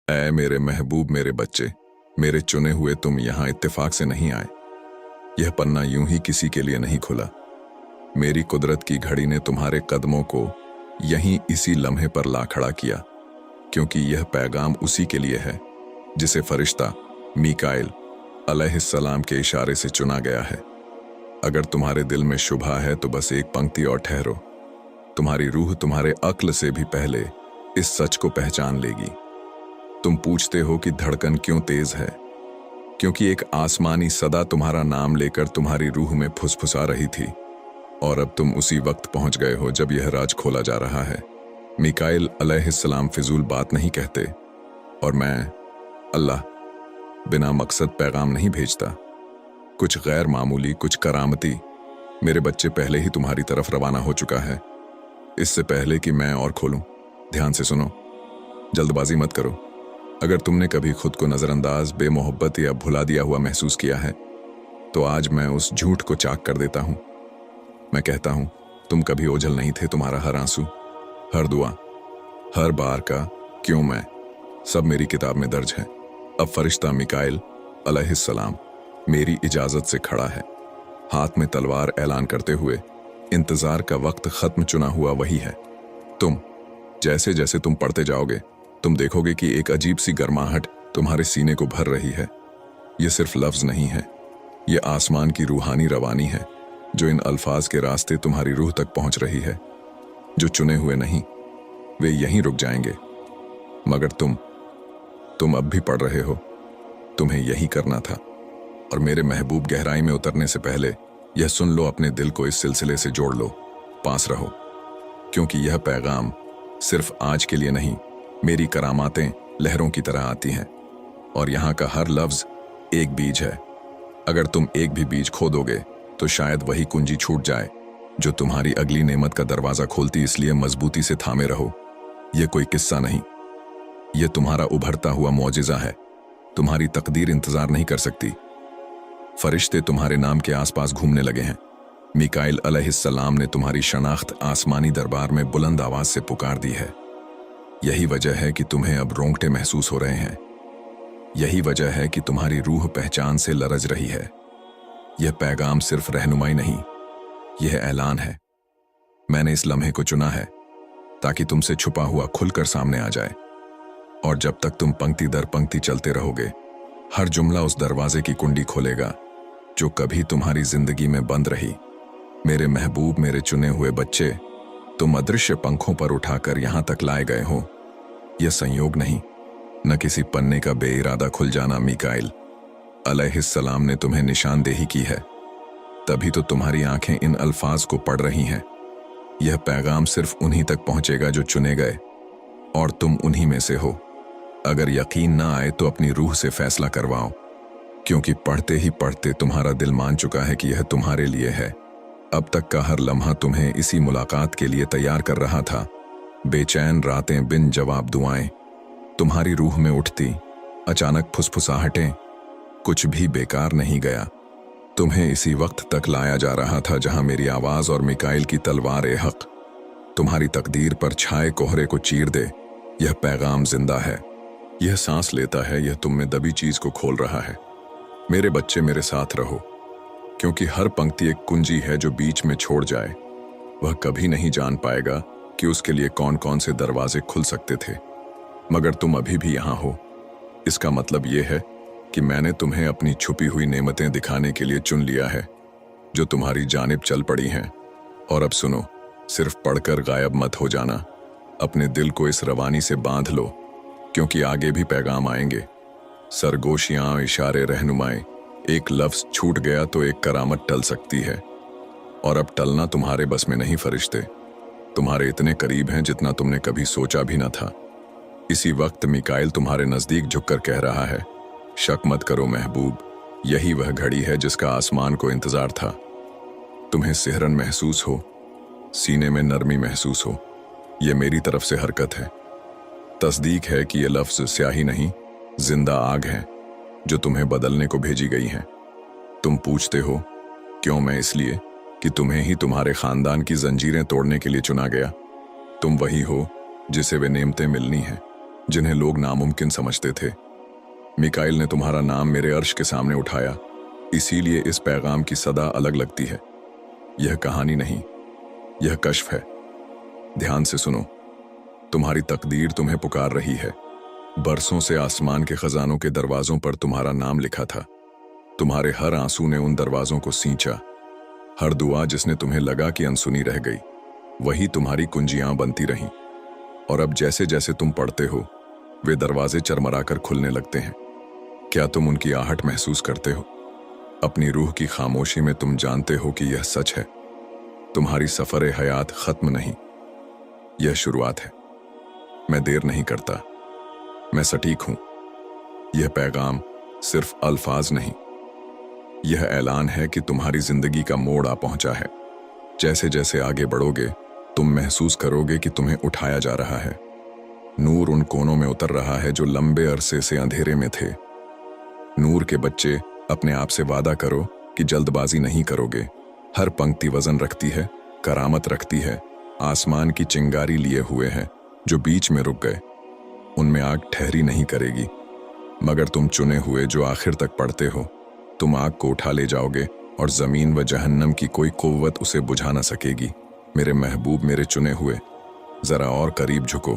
ऐ मेरे महबूब, मेरे बच्चे, मेरे चुने हुए, तुम यहाँ इत्तेफाक से नहीं आए। यह पन्ना यूं ही किसी के लिए नहीं खुला। मेरी कुदरत की घड़ी ने तुम्हारे कदमों को यहीं इसी लम्हे पर ला खड़ा किया, क्योंकि यह पैगाम उसी के लिए है जिसे फरिश्ता मीकाइल अलैहिस्सलाम के इशारे से चुना गया है। अगर तुम्हारे दिल में शुबहा है तो बस एक पंक्ति और ठहरो। तुम्हारी रूह तुम्हारे अक्ल से भी पहले इस सच को पहचान लेगी। तुम पूछते हो कि धड़कन क्यों तेज है? क्योंकि एक आसमानी सदा तुम्हारा नाम लेकर तुम्हारी रूह में फुसफुसा रही थी, और अब तुम उसी वक्त पहुंच गए हो जब यह राज खोला जा रहा है। मीकाइल अलैहिस्सलाम फिजूल बात नहीं कहते, और मैं अल्लाह बिना मकसद पैगाम नहीं भेजता। कुछ गैर मामूली, कुछ करामती मेरे बच्चे पहले ही तुम्हारी तरफ रवाना हो चुका है, इससे पहले कि मैं और खोलूं। ध्यान से सुनो, जल्दबाजी मत करो। अगर तुमने कभी खुद को नजरअंदाज, बेमोहब्बत या भुला दिया हुआ महसूस किया है, तो आज मैं उस झूठ को चाक कर देता हूं। मैं कहता हूं, तुम कभी ओझल नहीं थे। तुम्हारा हर आंसू, हर दुआ, हर बार का क्यों मैं, सब मेरी किताब में दर्ज है। अब फरिश्ता मीकाइल अलैहिस्सलाम मेरी इजाजत से खड़ा है, हाथ में तलवार, ऐलान करते हुए, इंतजार का वक्त खत्म, चुना हुआ वही है। तुम जैसे जैसे तुम पढ़ते जाओगे, तुम देखोगे कि एक अजीब सी गर्माहट तुम्हारे सीने को भर रही है। ये सिर्फ लफ्ज नहीं है, ये आसमान की रूहानी रवानी है, जो इन अल्फाज के रास्ते तुम्हारी रूह तक पहुंच रही है। जो चुने हुए नहीं, वे यहीं रुक जाएंगे, मगर तुम अब भी पढ़ रहे हो। तुम्हें यही करना था। और मेरे महबूब, गहराई में उतरने से पहले यह सुन लो, अपने दिल को इस सिलसिले से जोड़ लो, पास रहो, क्योंकि यह पैगाम सिर्फ आज के लिए नहीं, मेरी करामातें लहरों की तरह आती हैं, और यहाँ का हर लफ्ज एक बीज है। अगर तुम एक भी बीज खो दोगे तो शायद वही कुंजी छूट जाए जो तुम्हारी अगली नेमत का दरवाजा खोलती, इसलिए मजबूती से थामे रहो। यह कोई किस्सा नहीं, यह तुम्हारा उभरता हुआ मौजिज़ा है। तुम्हारी तकदीर इंतजार नहीं कर सकती। फरिश्ते तुम्हारे नाम के आसपास घूमने लगे हैं। मीकाइल अलैहिस्सलाम ने तुम्हारी शनाख्त आसमानी दरबार में बुलंद आवाज से पुकार दी है। यही वजह है कि तुम्हें अब रोंगटे महसूस हो रहे हैं। यही वजह है कि तुम्हारी रूह पहचान से लरज रही है। यह पैगाम सिर्फ रहनुमाई नहीं, यह ऐलान है। मैंने इस लम्हे को चुना है ताकि तुमसे छुपा हुआ खुलकर सामने आ जाए। और जब तक तुम पंक्ति दर पंक्ति चलते रहोगे, हर जुमला उस दरवाजे की कुंडी खोलेगा जो कभी तुम्हारी जिंदगी में बंद रही। मेरे महबूब, मेरे चुने हुए बच्चे, तुम अदृश्य पंखों पर उठाकर यहां तक लाए गए हो। यह संयोग नहीं, न किसी पन्ने का बेइरादा खुल जाना। मीकाइल अलैहिस्सलाम ने तुम्हें निशानदेही की है, तभी तो तुम्हारी आंखें इन अल्फाज को पढ़ रही हैं। यह पैगाम सिर्फ उन्हीं तक पहुंचेगा जो चुने गए, और तुम उन्हीं में से हो। अगर यकीन ना आए तो अपनी रूह से फैसला करवाओ, क्योंकि पढ़ते ही पढ़ते तुम्हारा दिल मान चुका है कि यह तुम्हारे लिए है। अब तक का हर लम्हा तुम्हें इसी मुलाकात के लिए तैयार कर रहा था। बेचैन रातें, बिन जवाब दुआएं तुम्हारी रूह में उठती, अचानक फुसफुसाहटें, कुछ भी बेकार नहीं गया। तुम्हें इसी वक्त तक लाया जा रहा था जहां मेरी आवाज और मीकाइल की तलवार ए हक तुम्हारी तकदीर पर छाए कोहरे को चीर दे। यह पैगाम जिंदा है, यह सांस लेता है, यह तुम में दबी चीज को खोल रहा है। मेरे बच्चे, मेरे साथ रहो, क्योंकि हर पंक्ति एक कुंजी है जो बीच में छोड़ जाए, वह कभी नहीं जान पाएगा कि उसके लिए कौन कौन से दरवाजे खुल सकते थे। मगर तुम अभी भी यहां हो, इसका मतलब यह है कि मैंने तुम्हें अपनी छुपी हुई नेमतें दिखाने के लिए चुन लिया है, जो तुम्हारी जानिब चल पड़ी हैं। और अब सुनो, सिर्फ पढ़कर गायब मत हो जाना। अपने दिल को इस रवानी से बांध लो, क्योंकि आगे भी पैगाम आएंगे। सरगोशियां, इशारे, रहनुमाई। एक लफ्ज छूट गया तो एक करामत टल सकती है, और अब टलना तुम्हारे बस में नहीं। फरिश्ते तुम्हारे इतने करीब हैं जितना तुमने कभी सोचा भी न था। इसी वक्त मीकाइल तुम्हारे नजदीक झुककर कह रहा है, शक मत करो महबूब, यही वह घड़ी है जिसका आसमान को इंतजार था। तुम्हें सिहरन महसूस हो, सीने में नरमी महसूस हो, यह मेरी तरफ से हरकत है। तस्दीक है कि यह लफ्ज स्याही नहीं, जिंदा आग है जो तुम्हें बदलने को भेजी गई है। तुम पूछते हो क्यों? मैं इसलिए कि तुम्हें ही तुम्हारे खानदान की जंजीरें तोड़ने के लिए चुना गया। तुम वही हो जिसे वे नेमतें मिलनी हैं, जिन्हें लोग नामुमकिन समझते थे। मिकाइल ने तुम्हारा नाम मेरे अर्श के सामने उठाया, इसीलिए इस पैगाम की सदा अलग लगती है। यह कहानी नहीं, यह कश्फ है। ध्यान से सुनो। तुम्हारी तकदीर तुम्हें पुकार रही है। बरसों से आसमान के खजानों के दरवाजों पर तुम्हारा नाम लिखा था। तुम्हारे हर आंसू ने उन दरवाजों को सींचा। हर दुआ जिसने तुम्हें लगा कि अनसुनी रह गई, वही तुम्हारी कुंजियां बनती रहीं। और अब जैसे जैसे तुम पढ़ते हो, वे दरवाजे चरमराकर खुलने लगते हैं। क्या तुम उनकी आहट महसूस करते हो? अपनी रूह की खामोशी में तुम जानते हो कि यह सच है। तुम्हारी सफर हयात खत्म नहीं, यह शुरुआत है। मैं देर नहीं करता, मैं सटीक हूं। यह पैगाम सिर्फ अल्फाज नहीं, यह ऐलान है कि तुम्हारी जिंदगी का मोड़ आ पहुंचा है। जैसे जैसे आगे बढ़ोगे, तुम महसूस करोगे कि तुम्हें उठाया जा रहा है। नूर उन कोनों में उतर रहा है जो लंबे अरसे से अंधेरे में थे। नूर के बच्चे, अपने आप से वादा करो कि जल्दबाजी नहीं करोगे। हर पंक्ति वजन रखती है, करामत रखती है। आसमान की चिंगारी लिए हुए है जो बीच में रुक गए, उनमें आग ठहरी नहीं करेगी। मगर तुम चुने हुए जो आखिर तक पढ़ते हो, तुम आग को उठा ले जाओगे और जमीन व जहन्नम की कोई कुव्वत उसे बुझा न सकेगी। मेरे महबूब, मेरे चुने हुए, जरा और करीब झुको,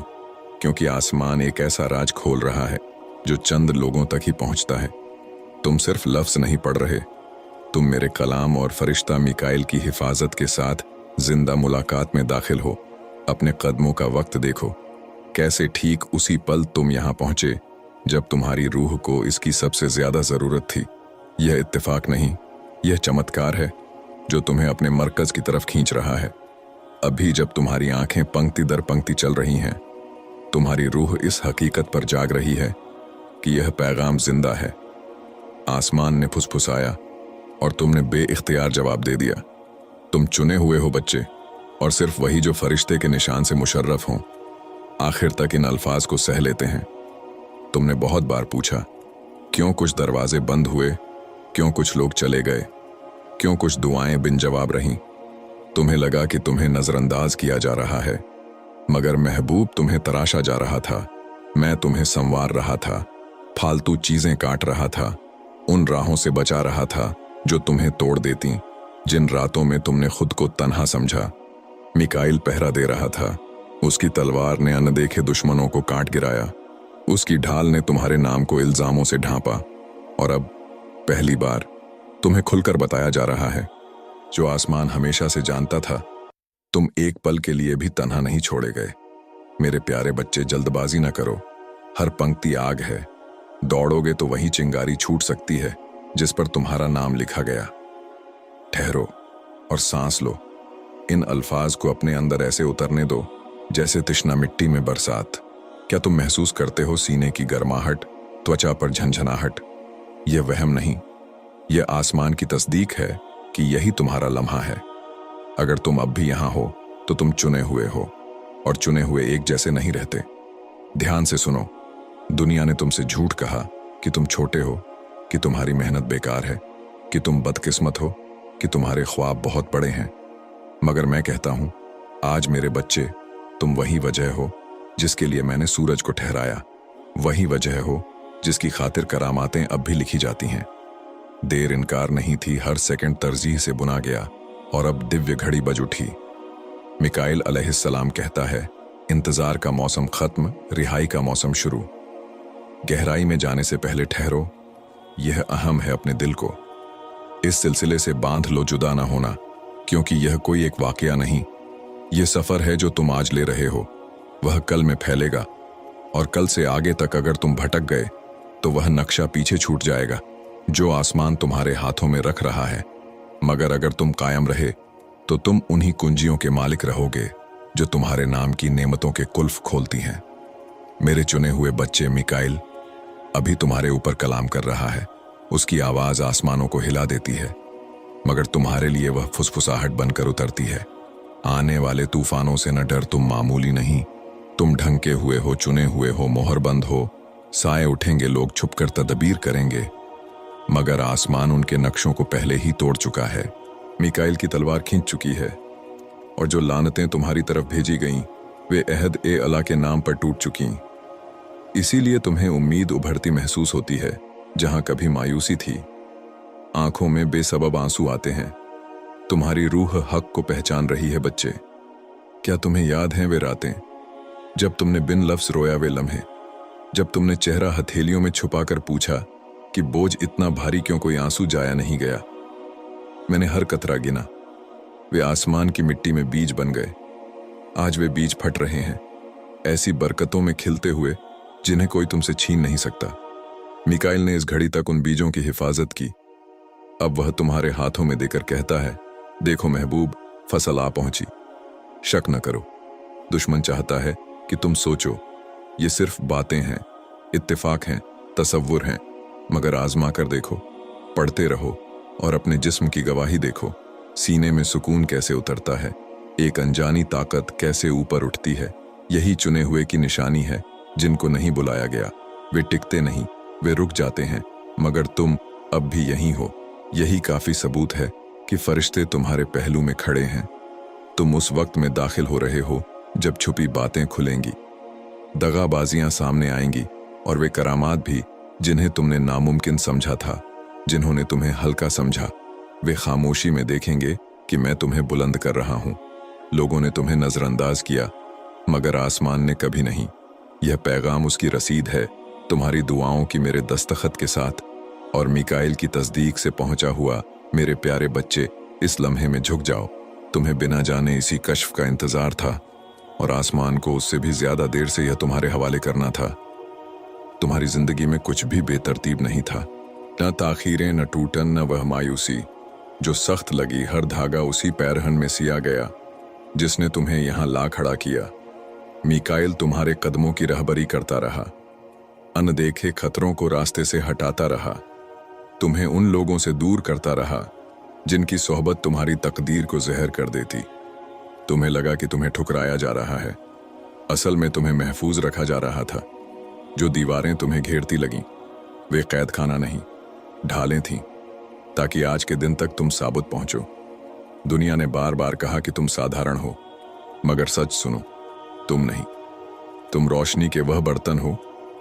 क्योंकि आसमान एक ऐसा राज खोल रहा है जो चंद लोगों तक ही पहुंचता है। तुम सिर्फ लफ्ज नहीं पढ़ रहे, तुम मेरे कलाम और फरिश्ता मिकाइल की हिफाजत के साथ जिंदा मुलाकात में दाखिल हो। अपने कदमों का वक्त देखो, कैसे ठीक उसी पल तुम यहां पहुंचे जब तुम्हारी रूह को इसकी सबसे ज्यादा जरूरत थी। यह इत्तेफाक नहीं, यह चमत्कार है जो तुम्हें अपने मरकज की तरफ खींच रहा है। अभी जब तुम्हारी आंखें पंक्ति दर पंक्ति चल रही हैं, तुम्हारी रूह इस हकीकत पर जाग रही है कि यह पैगाम जिंदा है। आसमान ने फुसफुसाया और तुमने बेइख्तियार जवाब दे दिया। तुम चुने हुए हो बच्चे, और सिर्फ वही जो फरिश्ते के निशान से मुशर्रफ हों आखिर तक इन अल्फाज को सह लेते हैं। तुमने बहुत बार पूछा, क्यों कुछ दरवाजे बंद हुए, क्यों कुछ लोग चले गए, क्यों कुछ दुआएं बिन जवाब रहीं। तुम्हें लगा कि तुम्हें नजरअंदाज किया जा रहा है, मगर महबूब तुम्हें तराशा जा रहा था। मैं तुम्हें संवार रहा था, फालतू चीजें काट रहा था, उन राहों से बचा रहा था जो तुम्हें तोड़ देती, जिन रातों में तुमने खुद को तन्हा समझा। मिकाइल पहरा दे रहा था, उसकी तलवार ने अनदेखे दुश्मनों को काट गिराया, उसकी ढाल ने तुम्हारे नाम को इल्जामों से ढांपा। और अब पहली बार तुम्हें खुलकर बताया जा रहा है, जो आसमान हमेशा से जानता था, तुम एक पल के लिए भी तन्हा नहीं छोड़े गए। मेरे प्यारे बच्चे, जल्दबाजी न करो, हर पंक्ति आग है। दौड़ोगे तो वही चिंगारी छूट सकती है जिस पर तुम्हारा नाम लिखा गया। ठहरो और सांस लो। इन अल्फाज को अपने अंदर ऐसे उतरने दो जैसे तिश्ना मिट्टी में बरसात। क्या तुम महसूस करते हो सीने की गर्माहट, त्वचा पर झंझनाहट? यह वहम नहीं, यह आसमान की तस्दीक है कि यही तुम्हारा लम्हा है। अगर तुम अब भी यहां हो तो तुम चुने हुए हो, और चुने हुए एक जैसे नहीं रहते। ध्यान से सुनो। दुनिया ने तुमसे झूठ कहा कि तुम छोटे हो, कि तुम्हारी मेहनत बेकार है, कि तुम बदकिस्मत हो, कि तुम्हारे ख्वाब बहुत बड़े हैं। मगर मैं कहता हूं, आज मेरे बच्चे, तुम वही वजह हो जिसके लिए मैंने सूरज को ठहराया। वही वजह हो जिसकी खातिर करामातें अब भी लिखी जाती हैं। देर इनकार नहीं थी, हर सेकंड तरजीह से बुना गया, और अब दिव्य घड़ी बज उठी। मिकाइल अलैहिस्सलाम कहता है, इंतजार का मौसम खत्म, रिहाई का मौसम शुरू। गहराई में जाने से पहले ठहरो, यह अहम है अपने दिल को। इस सिलसिले से बांध लो जुदा ना होना, क्योंकि यह कोई एक वाकया नहीं, यह सफर है जो तुम आज ले रहे हो, वह कल में फैलेगा, और कल से आगे तक अगर तुम भटक गए तो वह नक्शा पीछे छूट जाएगा जो आसमान तुम्हारे हाथों में रख रहा है। मगर अगर तुम कायम रहे तो तुम उन्हीं कुंजियों के मालिक रहोगे जो तुम्हारे नाम की नेमतों के कुल्फ खोलती हैं। मेरे चुने हुए बच्चे, मिकाइल अभी तुम्हारे ऊपर कलाम कर रहा है। उसकी आवाज आसमानों को हिला देती है, मगर तुम्हारे लिए वह फुसफुसाहट बनकर उतरती है। आने वाले तूफानों से न डर, तुम मामूली नहीं, तुम ढंके हुए हो, चुने हुए हो, मोहरबंद हो। साए उठेंगे, लोग छुपकर तदबीर करेंगे, मगर आसमान उनके नक्शों को पहले ही तोड़ चुका है। मिकाइल की तलवार खींच चुकी है, और जो लानतें तुम्हारी तरफ भेजी गईं वे अहद ए अला के नाम पर टूट चुकी। इसीलिए तुम्हें उम्मीद उभरती महसूस होती है जहां कभी मायूसी थी। आंखों में बेसबब आंसू आते हैं। तुम्हारी रूह हक को पहचान रही है बच्चे। क्या तुम्हें याद हैं वे रातें जब तुमने बिन लफ्ज रोया, वे लम्हे जब तुमने चेहरा हथेलियों में छुपाकर पूछा कि बोझ इतना भारी क्यों, कोई आंसू जाया नहीं गया। मैंने हर कतरा गिना। वे आसमान की मिट्टी में बीज बन गए। आज वे बीज फट रहे हैं, ऐसी बरकतों में खिलते हुए जिन्हें कोई तुमसे छीन नहीं सकता। मिकाइल ने इस घड़ी तक उन बीजों की हिफाजत की। अब वह तुम्हारे हाथों में देकर कहता है, देखो महबूब, फसल आ पहुंची। शक न करो, दुश्मन चाहता है कि तुम सोचो ये सिर्फ बातें हैं, इत्तेफाक हैं, तसव्वुर हैं, मगर आजमा कर देखो, पढ़ते रहो और अपने जिस्म की गवाही देखो। सीने में सुकून कैसे उतरता है, एक अनजानी ताकत कैसे ऊपर उठती है। यही चुने हुए की निशानी है। जिनको नहीं बुलाया गया वे टिकते नहीं, वे रुक जाते हैं, मगर तुम अब भी यहीं हो। यही काफी सबूत है कि फरिश्ते तुम्हारे पहलू में खड़े हैं। तुम उस वक्त में दाखिल हो रहे हो जब छुपी बातें खुलेंगी, दगाबाजियां सामने आएंगी, और वे करामात भी जिन्हें तुमने नामुमकिन समझा था, जिन्होंने तुम्हें हल्का समझा, वे खामोशी में देखेंगे कि मैं तुम्हें बुलंद कर रहा हूं। लोगों ने तुम्हें नजरअंदाज किया, मगर आसमान ने कभी नहीं। यह पैगाम उसकी रसीद है, तुम्हारी दुआओं की मेरे दस्तखत के साथ और मिकाइल की तस्दीक से पहुंचा हुआ। मेरे प्यारे बच्चे, इस लम्हे में झुक जाओ। तुम्हें बिना जाने इसी कश्फ का इंतजार था, और आसमान को उससे भी ज्यादा देर से यह तुम्हारे हवाले करना था। तुम्हारी जिंदगी में कुछ भी बेतरतीब नहीं था, न ताखीरें, न टूटन, न वह मायूसी। जो सख्त लगी, हर धागा उसी पैरहन में सिया गया जिसने तुम्हें यहां ला खड़ा किया। मिकाइल तुम्हारे कदमों की रहबरी करता रहा, अनदेखे खतरों को रास्ते से हटाता रहा, तुम्हें उन लोगों से दूर करता रहा जिनकी सोहबत तुम्हारी तकदीर को जहर कर देती। तुम्हें लगा कि तुम्हें ठुकराया जा रहा है, असल में तुम्हें महफूज रखा जा रहा था। जो दीवारें तुम्हें घेरती लगीं, वे कैद खाना नहीं, ढालें थीं, ताकि आज के दिन तक तुम साबुत पहुंचो। दुनिया ने बार बार कहा कि तुम साधारण हो, मगर सच सुनो, तुम नहीं। तुम रोशनी के वह बर्तन हो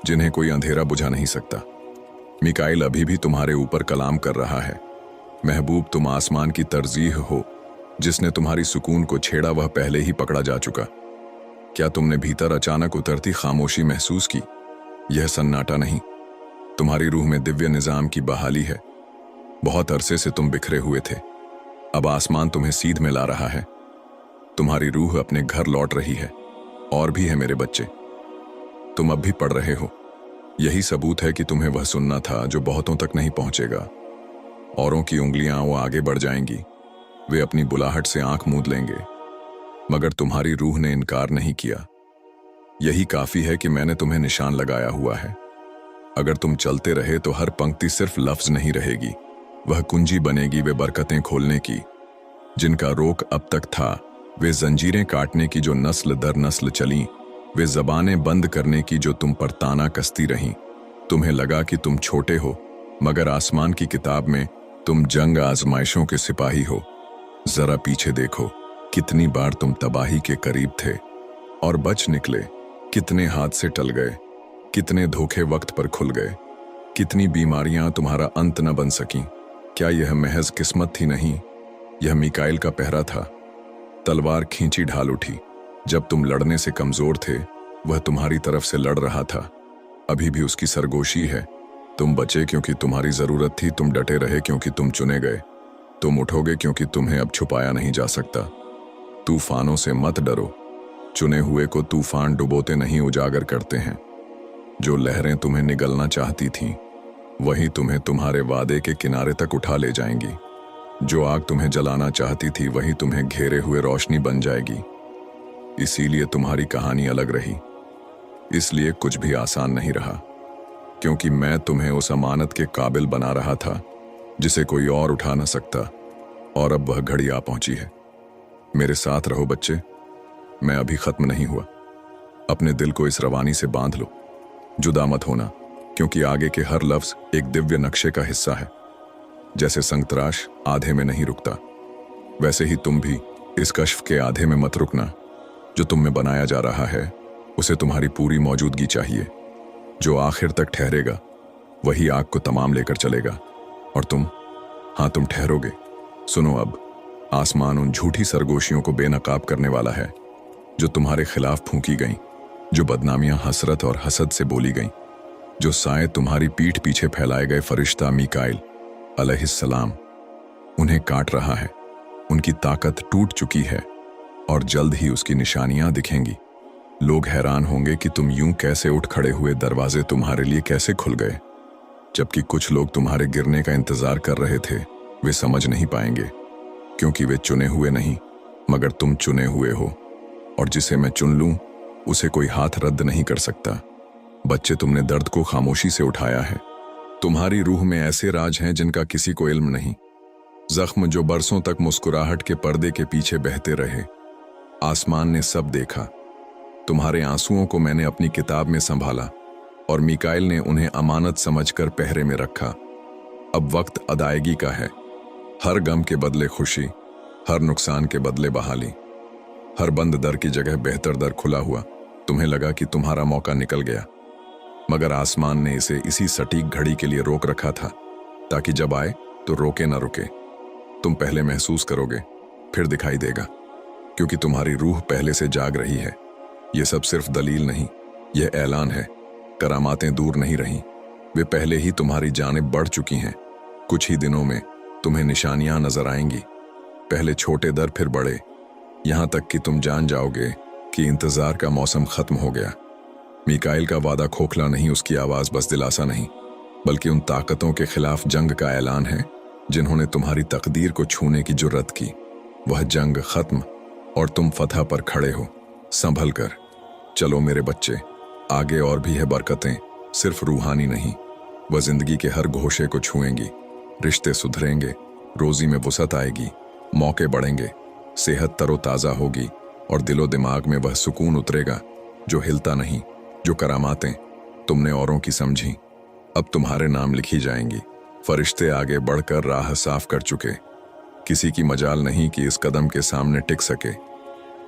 जिन्हें कोई अंधेरा बुझा नहीं सकता। मिकाइल अभी भी तुम्हारे ऊपर कलाम कर रहा है। महबूब, तुम आसमान की तरजीह हो। जिसने तुम्हारी सुकून को छेड़ा वह पहले ही पकड़ा जा चुका। क्या तुमने भीतर अचानक उतरती खामोशी महसूस की? यह सन्नाटा नहीं, तुम्हारी रूह में दिव्य निजाम की बहाली है। बहुत अरसे से तुम बिखरे हुए थे, अब आसमान तुम्हें सीध में ला रहा है। तुम्हारी रूह अपने घर लौट रही है। और भी है मेरे बच्चे, तुम अब भी पढ़ रहे हो। यही सबूत है कि तुम्हें वह सुनना था जो बहुतों तक नहीं पहुंचेगा। औरों की उंगलियां वो आगे बढ़ जाएंगी, वे अपनी बुलाहट से आंख मूंद लेंगे, मगर तुम्हारी रूह ने इनकार नहीं किया। यही काफी है कि मैंने तुम्हें निशान लगाया हुआ है। अगर तुम चलते रहे तो हर पंक्ति सिर्फ लफ्ज नहीं रहेगी, वह कुंजी बनेगी वे बरकतें खोलने की। जिनका रोक अब तक था, वे जंजीरें काटने की जो नस्ल दर नस्ल चलीं, वे जबानें बंद करने की जो तुम पर ताना कसती रहीं। तुम्हें लगा कि तुम छोटे हो, मगर आसमान की किताब में तुम जंग आजमाइशों के सिपाही हो। जरा पीछे देखो, कितनी बार तुम तबाही के करीब थे और बच निकले, कितने हाथ से टल गए, कितने धोखे वक्त पर खुल गए, कितनी बीमारियां तुम्हारा अंत न बन सकीं। क्या यह महज किस्मत थी? नहीं, यह मिकाइल का पहरा था। तलवार खींची ढाल उठी। जब तुम लड़ने से कमजोर थे, वह तुम्हारी तरफ से लड़ रहा था। अभी भी उसकी सरगोशी है। तुम बचे क्योंकि तुम्हारी जरूरत थी, तुम डटे रहे क्योंकि तुम चुने गए। तुम उठोगे क्योंकि तुम्हें अब छुपाया नहीं जा सकता। तूफानों से मत डरो, चुने हुए को तूफान डुबोते नहीं उजागर करते हैं। जो लहरें तुम्हें निगलना चाहती थीं, वही तुम्हें तुम्हारे वादे के किनारे तक उठा ले जाएंगी। जो आग तुम्हें जलाना चाहती थी, वही तुम्हें घेरे हुए रोशनी बन जाएगी। इसीलिए तुम्हारी कहानी अलग रही, इसलिए कुछ भी आसान नहीं रहा, क्योंकि मैं तुम्हें उस अमानत के काबिल बना रहा था जिसे कोई और उठा न सकता। और अब वह घड़ी आ पहुंची है। मेरे साथ रहो बच्चे, मैं अभी खत्म नहीं हुआ। अपने दिल को इस रवानी से बांध लो, जुदा मत होना, क्योंकि आगे के हर लफ्ज एक दिव्य नक्शे का हिस्सा है। जैसे संगतराश आधे में नहीं रुकता, वैसे ही तुम भी इस कश्फ के आधे में मत रुकना। जो तुम में बनाया जा रहा है, उसे तुम्हारी पूरी मौजूदगी चाहिए। जो आखिर तक ठहरेगा वही आग को तमाम लेकर चलेगा। और तुम, हाँ तुम ठहरोगे। सुनो अब, आसमान उन झूठी सरगोशियों को बेनकाब करने वाला है जो तुम्हारे खिलाफ फूंकी गईं, जो बदनामियां हसरत और हसद से बोली गईं, जो साए तुम्हारी पीठ पीछे फैलाए गए फरिश्ता मीकाइल अलैहिस्सलाम उन्हें काट रहा है। उनकी ताकत टूट चुकी है और जल्द ही उसकी निशानियां दिखेंगी। लोग हैरान होंगे कि तुम यूं कैसे उठ खड़े हुए, दरवाजे तुम्हारे लिए कैसे खुल गए। जबकि कुछ लोग तुम्हारे गिरने का इंतजार कर रहे थे, वे समझ नहीं पाएंगे, क्योंकि वे चुने हुए नहीं मगर तुम चुने हुए हो, और जिसे मैं चुन लूं उसे कोई हाथ रद्द नहीं कर सकता। बच्चे, तुमने दर्द को खामोशी से उठाया है। तुम्हारी रूह में ऐसे राज हैं जिनका किसी को इल्म नहीं, जख्म जो बरसों तक मुस्कुराहट के पर्दे के पीछे बहते रहे। आसमान ने सब देखा। तुम्हारे आंसुओं को मैंने अपनी किताब में संभाला और मीकाइल ने उन्हें अमानत समझकर पहरे में रखा। अब वक्त अदायगी का है। हर गम के बदले खुशी, हर नुकसान के बदले बहाली, हर बंद दर की जगह बेहतर दर खुला हुआ। तुम्हें लगा कि तुम्हारा मौका निकल गया, मगर आसमान ने इसे इसी सटीक घड़ी के लिए रोक रखा था, ताकि जब आए तो रोके ना रुके। तुम पहले महसूस करोगे, फिर दिखाई देगा, क्योंकि तुम्हारी रूह पहले से जाग रही है। ये सब सिर्फ दलील नहीं, यह ऐलान है। करामातें दूर नहीं रहीं, वे पहले ही तुम्हारी जानिब बढ़ चुकी हैं। कुछ ही दिनों में तुम्हें निशानियां नजर आएंगी, पहले छोटे दर फिर बड़े, यहां तक कि तुम जान जाओगे कि इंतजार का मौसम खत्म हो गया। मीकाइल का वादा खोखला नहीं, उसकी आवाज बस दिलासा नहीं, बल्कि उन ताकतों के खिलाफ जंग का ऐलान है जिन्होंने तुम्हारी तकदीर को छूने की जुर्रत की। वह जंग खत्म और तुम फतह पर खड़े हो, संभल कर। चलो मेरे बच्चे, आगे और भी है बरकतें, सिर्फ रूहानी नहीं। वह जिंदगी के हर घोषे को छुएंगी, रिश्ते सुधरेंगे, रोजी में वुसअत आएगी, मौके बढ़ेंगे, सेहत तरोताज़ा होगी और दिलो दिमाग में वह सुकून उतरेगा जो हिलता नहीं। जो करामातें तुमने औरों की समझी, अब तुम्हारे नाम लिखी जाएंगी। फरिश्ते आगे बढ़कर राह साफ कर चुके, किसी की मजाल नहीं कि इस कदम के सामने टिक सके।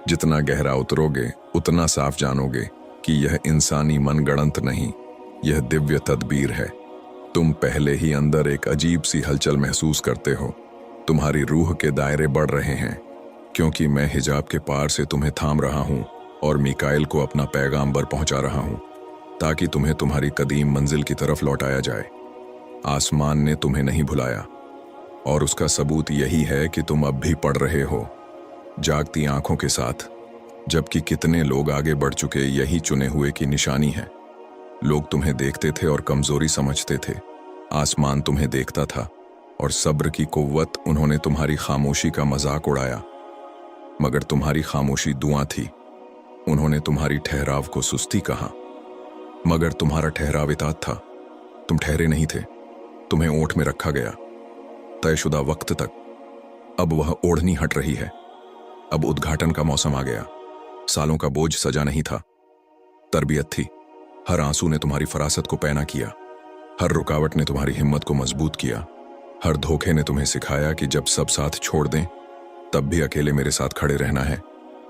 जितना गहरा उतरोगे उतना साफ जानोगे कि यह इंसानी मनगढ़ंत नहीं, यह दिव्य तदबीर है। तुम पहले ही अंदर एक अजीब सी हलचल महसूस करते हो। तुम्हारी रूह के दायरे बढ़ रहे हैं, क्योंकि मैं हिजाब के पार से तुम्हें थाम रहा हूं और मीकाइल को अपना पैगाम्बर पहुंचा रहा हूं, ताकि तुम्हें तुम्हारी कदीम मंजिल की तरफ लौटाया जाए। आसमान ने तुम्हें नहीं भुलाया, और उसका सबूत यही है कि तुम अब भी पढ़ रहे हो जागती आंखों के साथ, जबकि कितने लोग आगे बढ़ चुके। यही चुने हुए की निशानी है। लोग तुम्हें देखते थे और कमजोरी समझते थे, आसमान तुम्हें देखता था और सब्र की कुव्वत। उन्होंने तुम्हारी खामोशी का मजाक उड़ाया, मगर तुम्हारी खामोशी दुआ थी। उन्होंने तुम्हारी ठहराव को सुस्ती कहा, मगर तुम्हारा ठहराव इताअत था। तुम ठहरे नहीं थे, तुम्हें ओठ में रखा गया तयशुदा वक्त तक। अब वह ओढ़नी हट रही है, अब उद्घाटन का मौसम आ गया। सालों का बोझ सजा नहीं था, तरबियत थी। हर आंसू ने तुम्हारी फरासत को पैना किया, हर रुकावट ने तुम्हारी हिम्मत को मजबूत किया, हर धोखे ने तुम्हें सिखाया कि जब सब साथ छोड़ दें तब भी अकेले मेरे साथ खड़े रहना है।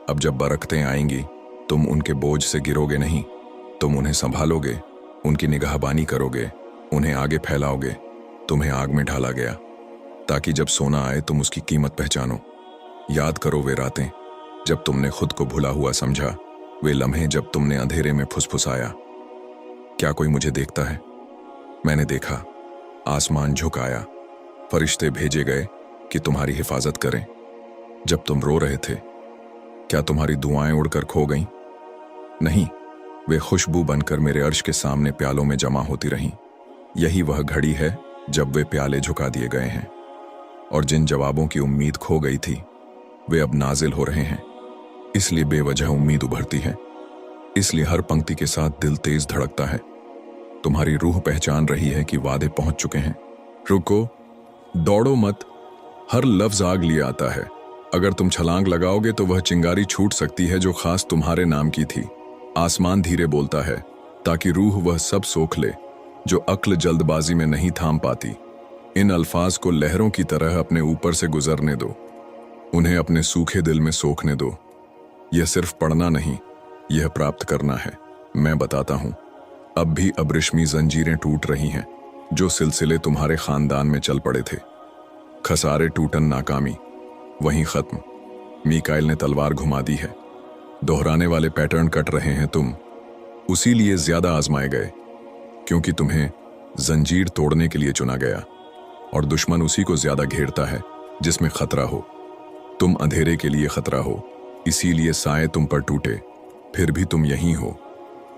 अब जब बरकतें आएंगी, तुम उनके बोझ से गिरोगे नहीं, तुम उन्हें संभालोगे, उनकी निगाहबानी करोगे, उन्हें आगे फैलाओगे। तुम्हें आग में ढाला गया ताकि जब सोना आए तुम उसकी कीमत पहचानो। याद करो वे रातें जब तुमने खुद को भुला हुआ समझा, वे लम्हे जब तुमने अंधेरे में फुसफुसाया, क्या कोई मुझे देखता है? मैंने देखा। आसमान झुकाया, फरिश्ते भेजे गए कि तुम्हारी हिफाजत करें। जब तुम रो रहे थे, क्या तुम्हारी दुआएं उड़कर खो गईं? नहीं, वे खुशबू बनकर मेरे अर्श के सामने प्यालों में जमा होती रहीं। यही वह घड़ी है जब वे प्याले झुका दिए गए हैं, और जिन जवाबों की उम्मीद खो गई थी वे अब नाजिल हो रहे हैं। इसलिए बेवजह उम्मीद उभरती है, इसलिए हर पंक्ति के साथ दिल तेज धड़कता है। तुम्हारी रूह पहचान रही है कि वादे पहुंच चुके हैं। रुको, दौड़ो मत, हर लफ्ज आग लिए आता है। अगर तुम छलांग लगाओगे तो वह चिंगारी छूट सकती है जो खास तुम्हारे नाम की थी। आसमान धीरे बोलता है ताकि रूह वह सब सोख ले जो अक्ल जल्दबाजी में नहीं थाम पाती। इन अल्फाज को लहरों की तरह अपने ऊपर से गुजरने दो, उन्हें अपने सूखे दिल में सोखने दो। यह सिर्फ पढ़ना नहीं, यह प्राप्त करना है। मैं बताता हूं, अब भी अब्रिशमी जंजीरें टूट रही हैं, जो सिलसिले तुम्हारे खानदान में चल पड़े थे। खसारे, टूटन, नाकामी, वहीं खत्म। मीकाइल ने तलवार घुमा दी है। दोहराने वाले पैटर्न कट रहे हैं तुम, उसी लिए ज्यादा आजमाए गए, क्योंकि तुम्हें जंजीर तोड़ने के लिए चुना गया, और दुश्मन उसी को ज्यादा घेरता है जिसमें खतरा हो। तुम अंधेरे के लिए खतरा हो, इसीलिए साए तुम पर टूटे, फिर भी तुम यहीं हो,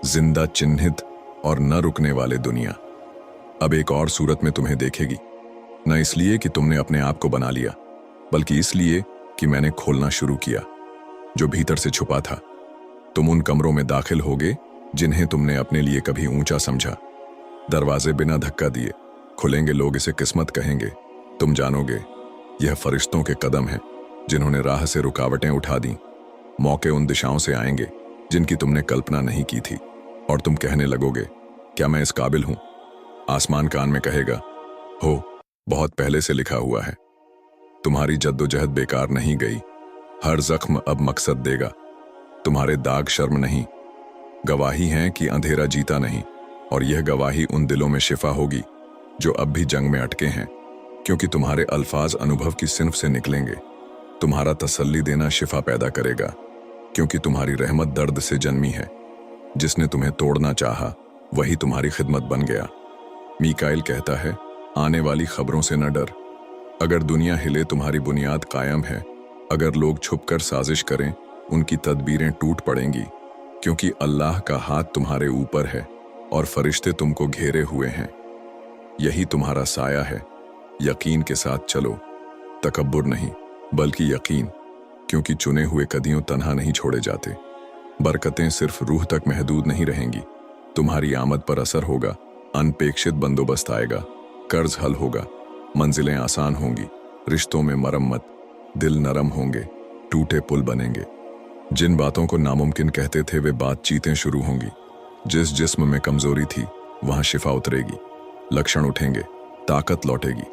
जिंदा, चिन्हित और न रुकने वाले दुनिया। अब एक और सूरत में तुम्हें देखेगी, न इसलिए कि तुमने अपने आप को बना लिया, बल्कि इसलिए कि मैंने खोलना शुरू किया जो भीतर से छुपा था। तुम उन कमरों में दाखिल होगे जिन्हें तुमने अपने लिए कभी ऊंचा समझा। दरवाजे बिना धक्का दिए खुलेंगे, लोग इसे किस्मत कहेंगे। तुम जानोगे यह फरिश्तों के कदम हैं जिन्होंने राह से रुकावटें उठा दी। मौके उन दिशाओं से आएंगे जिनकी तुमने कल्पना नहीं की थी, और तुम कहने लगोगे, क्या मैं इस काबिल हूं? आसमान कान में कहेगा, हो, बहुत पहले से लिखा हुआ है। तुम्हारी जद्दोजहद बेकार नहीं गई, हर जख्म अब मकसद देगा। तुम्हारे दाग शर्म नहीं, गवाही हैं कि अंधेरा जीता नहीं, और यह गवाही उन दिलों में शिफा होगी जो अब भी जंग में अटके हैं, क्योंकि तुम्हारे अल्फाज अनुभव की सिनफ से निकलेंगे। तुम्हारा तसल्ली देना शिफा पैदा करेगा, क्योंकि तुम्हारी रहमत दर्द से जन्मी है। जिसने तुम्हें तोड़ना चाहा वही तुम्हारी खिदमत बन गया। मीकाइल कहता है, आने वाली खबरों से न डर। अगर दुनिया हिले तुम्हारी बुनियाद कायम है। अगर लोग छुपकर साजिश करें उनकी तदबीरें टूट पड़ेंगी, क्योंकि अल्लाह का हाथ तुम्हारे ऊपर है और फरिश्ते तुमको घेरे हुए हैं। यही तुम्हारा साया है। यकीन के साथ चलो, तकब्बुर नहीं बल्कि यकीन, क्योंकि चुने हुए कदियों तन्हा नहीं छोड़े जाते। बरकतें सिर्फ रूह तक महदूद नहीं रहेंगी, तुम्हारी आमद पर असर होगा। अनपेक्षित बंदोबस्त आएगा, कर्ज हल होगा, मंजिलें आसान होंगी, रिश्तों में मरम्मत, दिल नरम होंगे, टूटे पुल बनेंगे। जिन बातों को नामुमकिन कहते थे वे बातचीतें शुरू होंगी। जिस जिस्म में कमजोरी थी वहां शिफा उतरेगी, लक्षण उठेंगे, ताकत लौटेगी,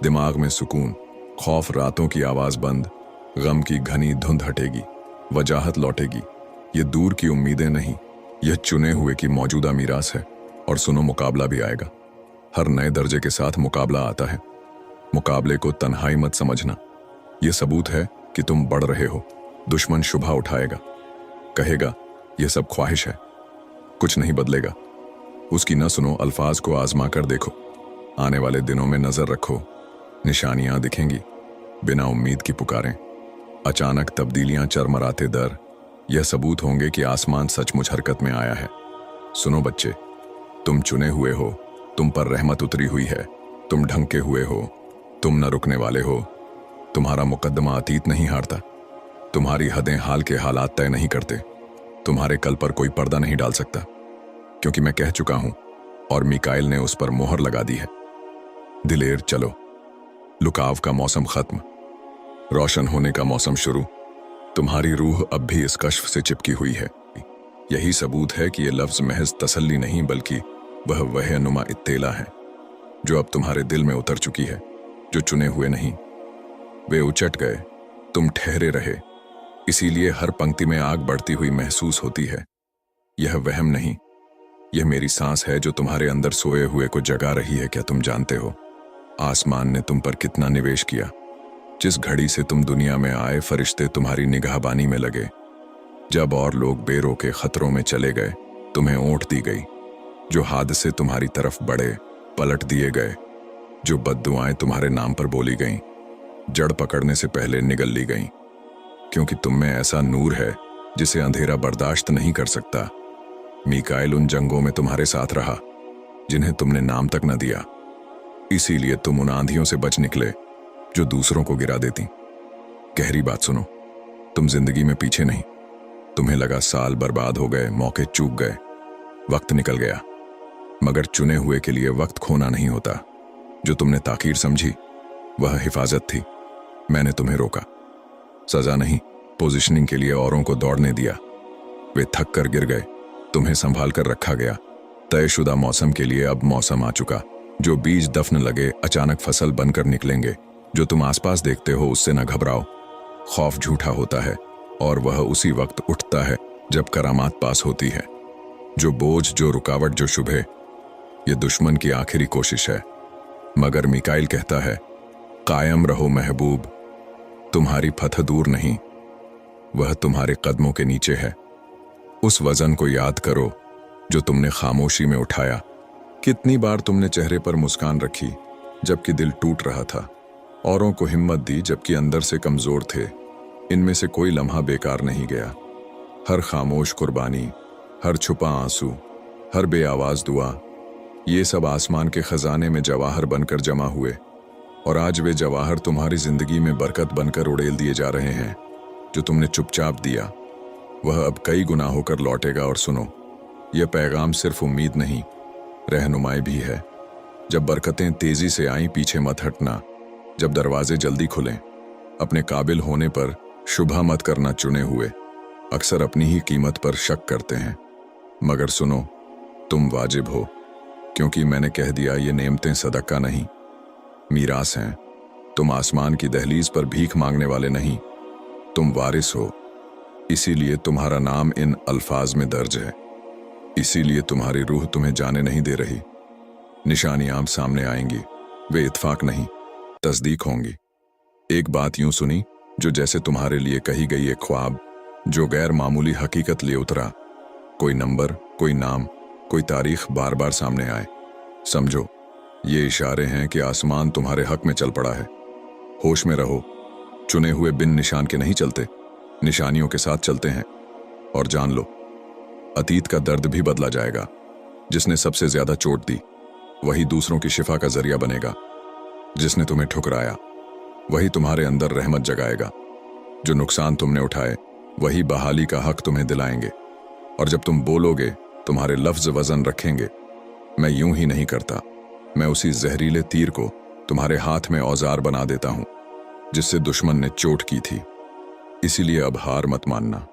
दिमाग में सुकून, खौफ रातों की आवाज बंद, गम की घनी धुंध हटेगी, वजाहत लौटेगी। ये दूर की उम्मीदें नहीं, यह चुने हुए की मौजूदा मीरास है। और सुनो, मुकाबला भी आएगा। हर नए दर्जे के साथ मुकाबला आता है। मुकाबले को तन्हाई मत समझना, यह सबूत है कि तुम बढ़ रहे हो। दुश्मन शुभा उठाएगा, कहेगा यह सब ख्वाहिश है, कुछ नहीं बदलेगा। उसकी न सुनो, अल्फाज को आजमा कर देखो। आने वाले दिनों में नजर रखो, निशानियां दिखेंगी, बिना उम्मीद की पुकारें, अचानक तब्दीलियां, चरमराते दर, यह सबूत होंगे कि आसमान सचमुच हरकत में आया है। सुनो बच्चे, तुम चुने हुए हो, तुम पर रहमत उतरी हुई है, तुम ढंके हुए हो, तुम न रुकने वाले हो। तुम्हारा मुकद्दमा अतीत नहीं हारता, तुम्हारी हदें हाल के हालात तय नहीं करते, तुम्हारे कल पर कोई पर्दा नहीं डाल सकता, क्योंकि मैं कह चुका हूं और मीकाइल ने उस पर मोहर लगा दी है। दिलेर चलो, लुकाव का मौसम खत्म, रोशन होने का मौसम शुरू। तुम्हारी रूह अब भी इस कश्फ से चिपकी हुई है। यही सबूत है कि ये लफ्ज महज तसल्ली नहीं बल्कि वह वहनुमा इत्तेला है जो अब तुम्हारे दिल में उतर चुकी है। जो चुने हुए नहीं, वे उचट गए, तुम ठहरे रहे, इसीलिए हर पंक्ति में आग बढ़ती हुई महसूस होती है। यह वहम नहीं, यह मेरी सांस है जो तुम्हारे अंदर सोए हुए को जगा रही है। क्या तुम जानते हो आसमान ने तुम पर कितना निवेश किया? जिस घड़ी से तुम दुनिया में आए, फरिश्ते तुम्हारी निगाहबानी में लगे। जब और लोग बेरोके खतरों में चले गए, तुम्हें ओंठ दी गई। जो हादसे तुम्हारी तरफ बढ़े, पलट दिए गए। जो बद्दुआएं तुम्हारे नाम पर बोली गईं, जड़ पकड़ने से पहले निगल ली गईं, क्योंकि तुम में ऐसा नूर है जिसे अंधेरा बर्दाश्त नहीं कर सकता। मीकाइल उन जंगों में तुम्हारे साथ रहा जिन्हें तुमने नाम तक न दिया, इसीलिए तुम उन आंधियों से बच निकले जो दूसरों को गिरा देती। गहरी बात सुनो, तुम जिंदगी में पीछे नहीं। तुम्हें लगा साल बर्बाद हो गए, मौके चूक गए, वक्त निकल गया, मगर चुने हुए के लिए वक्त खोना नहीं होता। जो तुमने ताकीर समझी वह हिफाजत थी। मैंने तुम्हें रोका, सजा नहीं, पोजीशनिंग के लिए औरों को दौड़ने दिया। वे थक कर गिर गए, तुम्हें संभाल कर रखा गया। तयशुदा मौसम के लिए अब मौसम आ चुका। जो बीज दफन लगे अचानक फसल बनकर निकलेंगे। जो तुम आसपास देखते हो उससे न घबराओ। खौफ झूठा होता है और वह उसी वक्त उठता है जब करामात पास होती है। जो बोझ, जो रुकावट, जो शुभे, ये दुश्मन की आखिरी कोशिश है। मगर मिकाइल कहता है, कायम रहो महबूब, तुम्हारी फतह दूर नहीं, वह तुम्हारे कदमों के नीचे है। उस वजन को याद करो जो तुमने खामोशी में उठाया। कितनी बार तुमने चेहरे पर मुस्कान रखी जबकि दिल टूट रहा था, औरों को हिम्मत दी जबकि अंदर से कमजोर थे। इनमें से कोई लम्हा बेकार नहीं गया। हर खामोश कुर्बानी, हर छुपा आंसू, हर बेआवाज दुआ, ये सब आसमान के खजाने में जवाहर बनकर जमा हुए, और आज वे जवाहर तुम्हारी जिंदगी में बरकत बनकर उड़ेल दिए जा रहे हैं। जो तुमने चुपचाप दिया वह अब कई गुना होकर लौटेगा। और सुनो, यह पैगाम सिर्फ उम्मीद नहीं, रहनुमाई भी है। जब बरकतें तेजी से आईं, पीछे मत हटना। जब दरवाजे जल्दी खुलें, अपने काबिल होने पर शुभा मत करना। चुने हुए अक्सर अपनी ही कीमत पर शक करते हैं, मगर सुनो, तुम वाजिब हो, क्योंकि मैंने कह दिया ये नेमतें सदका नहीं, मीरास हैं। तुम आसमान की दहलीज पर भीख मांगने वाले नहीं, तुम वारिस हो। इसीलिए तुम्हारा नाम इन अल्फाज में दर्ज है, इसीलिए तुम्हारी रूह तुम्हें जाने नहीं दे रही। निशानियां सामने आएंगी, वे इत्फाक नहीं, तस्दीक होंगी। एक बात यूं सुनी जो जैसे तुम्हारे लिए कही गई एक ख्वाब, जो गैर मामूली हकीकत ले उतरा। कोई नंबर, कोई नाम, कोई तारीख बार बार सामने आए। समझो, ये इशारे हैं कि आसमान तुम्हारे हक में चल पड़ा है। होश में रहो, चुने हुए बिन निशान के नहीं चलते, निशानियों के साथ चलते हैं। और जान लो, अतीत का दर्द भी बदला जाएगा। जिसने सबसे ज्यादा चोट दी वही दूसरों की शिफा का जरिया बनेगा। जिसने तुम्हें ठुकराया वही तुम्हारे अंदर रहमत जगाएगा। जो नुकसान तुमने उठाए वही बहाली का हक तुम्हें दिलाएंगे। और जब तुम बोलोगे, तुम्हारे लफ्ज वजन रखेंगे। मैं यूं ही नहीं करता, मैं उसी जहरीले तीर को तुम्हारे हाथ में औजार बना देता हूं जिससे दुश्मन ने चोट की थी। इसीलिए अब हार मत मानना।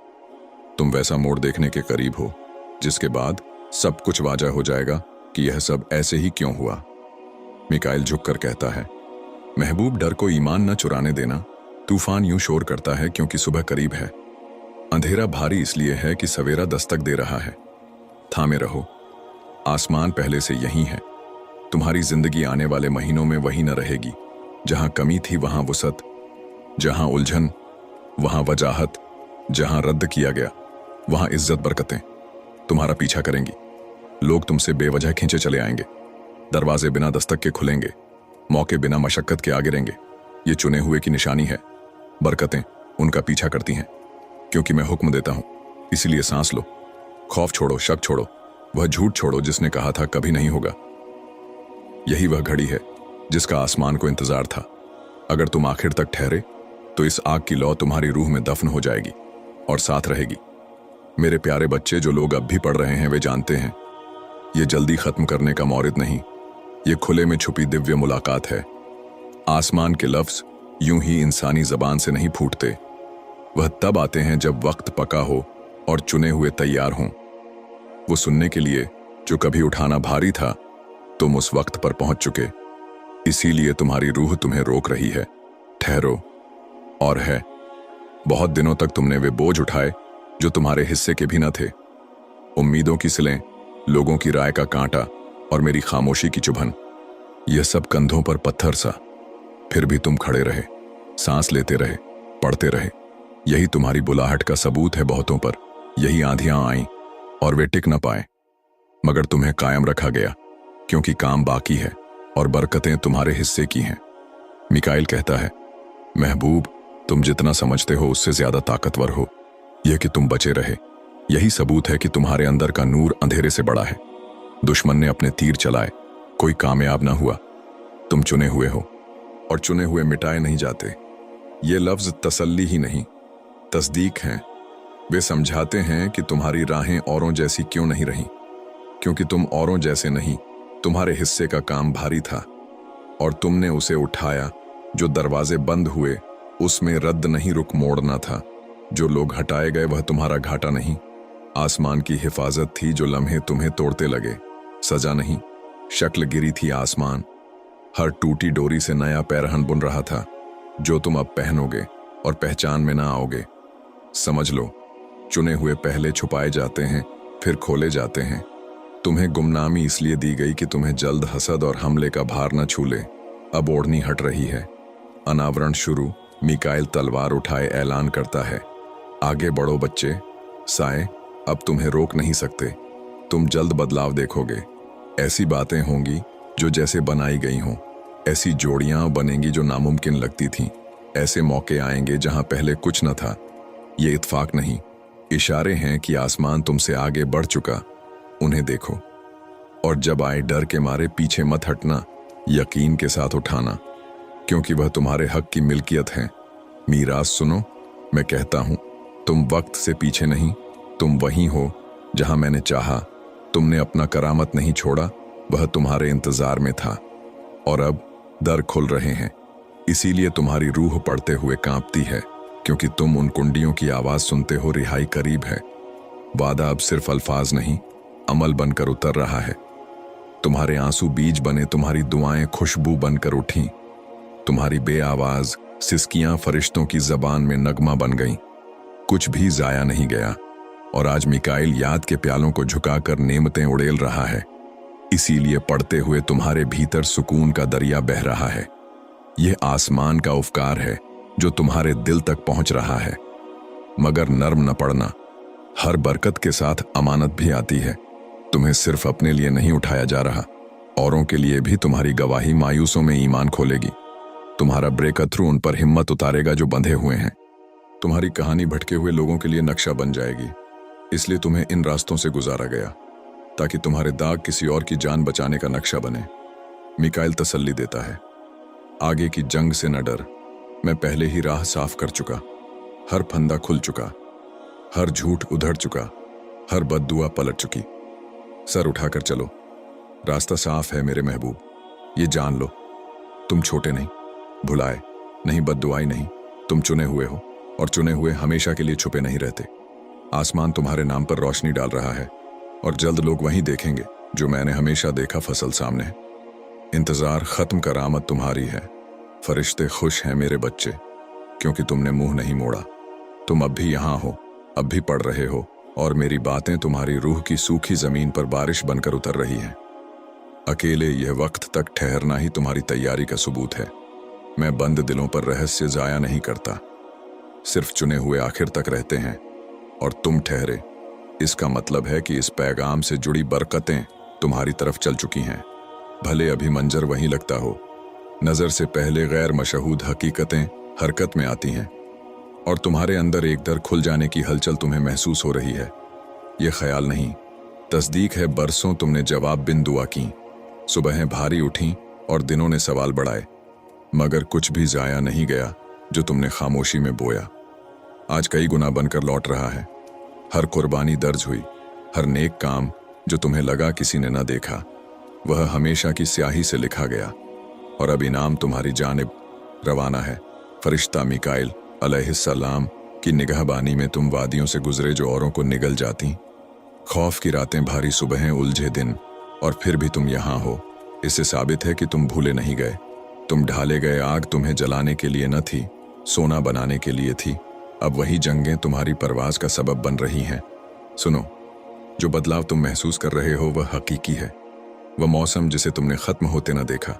तुम वैसा मोड़ देखने के करीब हो जिसके बाद सब कुछ वाजह हो जाएगा कि यह सब ऐसे ही क्यों हुआ। मिकाइल झुककर कहता है, महबूब, डर को ईमान न चुराने देना। तूफान यूं शोर करता है क्योंकि सुबह करीब है। अंधेरा भारी इसलिए है कि सवेरा दस्तक दे रहा है। थामे रहो, आसमान पहले से यही है। तुम्हारी जिंदगी आने वाले महीनों में वही न रहेगी। जहां कमी थी वहां वुसअत, जहां उलझन वहां वजाहत, जहां रद्द किया गया वहां इज्जत, बरकतें तुम्हारा पीछा करेंगी। लोग तुमसे बेवजह खींचे चले आएंगे। दरवाजे बिना दस्तक के खुलेंगे, मौके बिना मशक्कत के आगे रहेंगे। ये चुने हुए की निशानी है। बरकतें उनका पीछा करती हैं क्योंकि मैं हुक्म देता हूं। इसीलिए सांस लो, खौफ छोड़ो, शक छोड़ो, वह झूठ छोड़ो जिसने कहा था कभी नहीं होगा। यही वह घड़ी है जिसका आसमान को इंतजार था। अगर तुम आखिर तक ठहरे तो इस आग की लौ तुम्हारी रूह में दफन हो जाएगी और साथ रहेगी। मेरे प्यारे बच्चे, जो लोग अब भी पढ़ रहे हैं वे जानते हैं ये जल्दी खत्म करने का मौरिद नहीं, ये खुले में छुपी दिव्य मुलाकात है। आसमान के लफ्ज यूं ही इंसानी जबान से नहीं फूटते। वह तब आते हैं जब वक्त पका हो और चुने हुए तैयार हों। वो सुनने के लिए जो कभी उठाना भारी था, तुम उस वक्त पर पहुंच चुके। इसीलिए तुम्हारी रूह तुम्हें रोक रही है, ठहरो। और है, बहुत दिनों तक तुमने वे बोझ उठाए जो तुम्हारे हिस्से के भी न थे। उम्मीदों की सिलें, लोगों की राय का कांटा और मेरी खामोशी की चुभन, यह सब कंधों पर पत्थर सा। फिर भी तुम खड़े रहे, सांस लेते रहे, पढ़ते रहे। यही तुम्हारी बुलाहट का सबूत है बहुतों पर। यही आंधियां आईं और वे टिक न पाए, मगर तुम्हें कायम रखा गया क्योंकि काम बाकी है और बरकतें तुम्हारे हिस्से की हैं। मिकाइल कहता है, महबूब, तुम जितना समझते हो उससे ज्यादा ताकतवर हो। यह कि तुम बचे रहे, यही सबूत है कि तुम्हारे अंदर का नूर अंधेरे से बड़ा है। दुश्मन ने अपने तीर चलाए, कोई कामयाब ना हुआ। तुम चुने हुए हो और चुने हुए मिटाए नहीं जाते। ये लफ्ज तसल्ली ही नहीं, तस्दीक हैं। वे समझाते हैं कि तुम्हारी राहें औरों जैसी क्यों नहीं रहीं, क्योंकि तुम औरों जैसे नहीं। तुम्हारे हिस्से का काम भारी था और तुमने उसे उठाया। जो दरवाजे बंद हुए उसमें रद्द नहीं, रुक मोड़ना था। जो लोग हटाए गए वह तुम्हारा घाटा नहीं, आसमान की हिफाजत थी। जो लम्हे तुम्हें तोड़ते लगे, सजा नहीं, शक्ल गिरी थी आसमान। हर टूटी डोरी से नया पैरहन बुन रहा था जो तुम अब पहनोगे और पहचान में ना आओगे। समझ लो, चुने हुए पहले छुपाए जाते हैं फिर खोले जाते हैं। तुम्हें गुमनामी इसलिए दी गई कि तुम्हें जल्द हसद और हमले का भार न छू ले। अब ओढ़नी हट रही है। अनावरण शुरू। मिकाइल तलवार उठाए ऐलान करता है, आगे बढ़ो बच्चे। साए, अब तुम्हें रोक नहीं सकते। तुम जल्द बदलाव देखोगे। ऐसी बातें होंगी जो जैसे बनाई गई हों। ऐसी जोड़ियां बनेंगी जो नामुमकिन लगती थीं। ऐसे मौके आएंगे जहां पहले कुछ न था। ये इत्फाक नहीं, इशारे हैं कि आसमान तुमसे आगे बढ़ चुका। उन्हें देखो, और जब आए डर के मारे पीछे मत हटना, यकीन के साथ उठाना, क्योंकि वह तुम्हारे हक की मिल्कियत है। मीरास सुनो, मैं कहता हूं, तुम वक्त से पीछे नहीं, तुम वहीं हो जहां मैंने चाहा। तुमने अपना करामत नहीं छोड़ा, वह तुम्हारे इंतजार में था। और अब दर खुल रहे हैं, इसीलिए तुम्हारी रूह पड़ते हुए कांपती है, क्योंकि तुम उन कुंडियों की आवाज सुनते हो। रिहाई करीब है। वादा अब सिर्फ अल्फाज नहीं, अमल बनकर उतर रहा है। तुम्हारे आंसू बीज बने, तुम्हारी दुआएं खुशबू बनकर उठी, तुम्हारी बेआवाज सिसकियां फरिश्तों की जबान में नगमा बन गईं। कुछ भी जाया नहीं गया, और आज मिकाइल याद के प्यालों को झुकाकर नेमतें उड़ेल रहा है। इसीलिए पढ़ते हुए तुम्हारे भीतर सुकून का दरिया बह रहा है। यह आसमान का उपकार है जो तुम्हारे दिल तक पहुंच रहा है। मगर नर्म न पड़ना, हर बरकत के साथ अमानत भी आती है। तुम्हें सिर्फ अपने लिए नहीं उठाया जा रहा, औरों के लिए भी तुम्हारी गवाही मायूसों में ईमान खोलेगी। तुम्हारा ब्रेक थ्रू उन पर हिम्मत उतारेगा जो बंधे हुए हैं। तुम्हारी कहानी भटके हुए लोगों के लिए नक्शा बन जाएगी। इसलिए तुम्हें इन रास्तों से गुजारा गया, ताकि तुम्हारे दाग किसी और की जान बचाने का नक्शा बने। मिकाइल तसल्ली देता है, आगे की जंग से न डर, मैं पहले ही राह साफ कर चुका। हर फंदा खुल चुका, हर झूठ उधड़ चुका, हर बद्दुआ पलट चुकी। सर उठाकर चलो, रास्ता साफ है मेरे महबूब। ये जान लो, तुम छोटे नहीं, भुलाए नहीं, बद्दुआई नहीं। तुम चुने हुए हो, और चुने हुए हमेशा के लिए छुपे नहीं रहते। आसमान तुम्हारे नाम पर रोशनी डाल रहा है, और जल्द लोग वहीं देखेंगे जो मैंने हमेशा देखा, फसल सामने है। इंतजार खत्म कर आमद तुम्हारी है। फरिश्ते खुश हैं मेरे बच्चे, क्योंकि तुमने मुंह नहीं मोड़ा। तुम अब भी यहां हो, अब भी पढ़ रहे हो, और मेरी बातें तुम्हारी रूह की सूखी जमीन पर बारिश बनकर उतर रही हैं। अकेले यह वक्त तक ठहरना ही तुम्हारी तैयारी का सबूत है। मैं बंद दिलों पर रहस्य जाया नहीं करता। सिर्फ चुने हुए आखिर तक रहते हैं, और तुम ठहरे। इसका मतलब है कि इस पैगाम से जुड़ी बरकतें तुम्हारी तरफ चल चुकी हैं। भले अभी मंजर वहीं लगता हो, नजर से पहले गैर मशहूद हकीकतें हरकत में आती हैं, और तुम्हारे अंदर एक दर खुल जाने की हलचल तुम्हें महसूस हो रही है। यह ख्याल नहीं, तस्दीक है। बरसों तुमने जवाब बिन दुआ की, सुबहें भारी उठीं और दिनों ने सवाल बढ़ाए, मगर कुछ भी जाया नहीं गया जो तुमने खामोशी में बोया। आज कई गुना बनकर लौट रहा है। हर कुर्बानी दर्ज हुई, हर नेक काम जो तुम्हें लगा किसी ने न देखा, वह हमेशा की स्याही से लिखा गया। और अब इनाम तुम्हारी जानिब रवाना है। फरिश्ता मिकाइल अलैहिस्सलाम की निगहबानी में तुम वादियों से गुजरे जो औरों को निगल जाती। खौफ की रातें, भारी सुबहें, उलझे दिन, और फिर भी तुम यहाँ हो। इससे साबित है कि तुम भूले नहीं गए। तुम ढाले गए आग तुम्हें जलाने के लिए न थी, सोना बनाने के लिए थी। अब वही जंगें तुम्हारी परवाज का सबब बन रही हैं। सुनो, जो बदलाव तुम महसूस कर रहे हो वह हकीकी है। वह मौसम जिसे तुमने खत्म होते न देखा,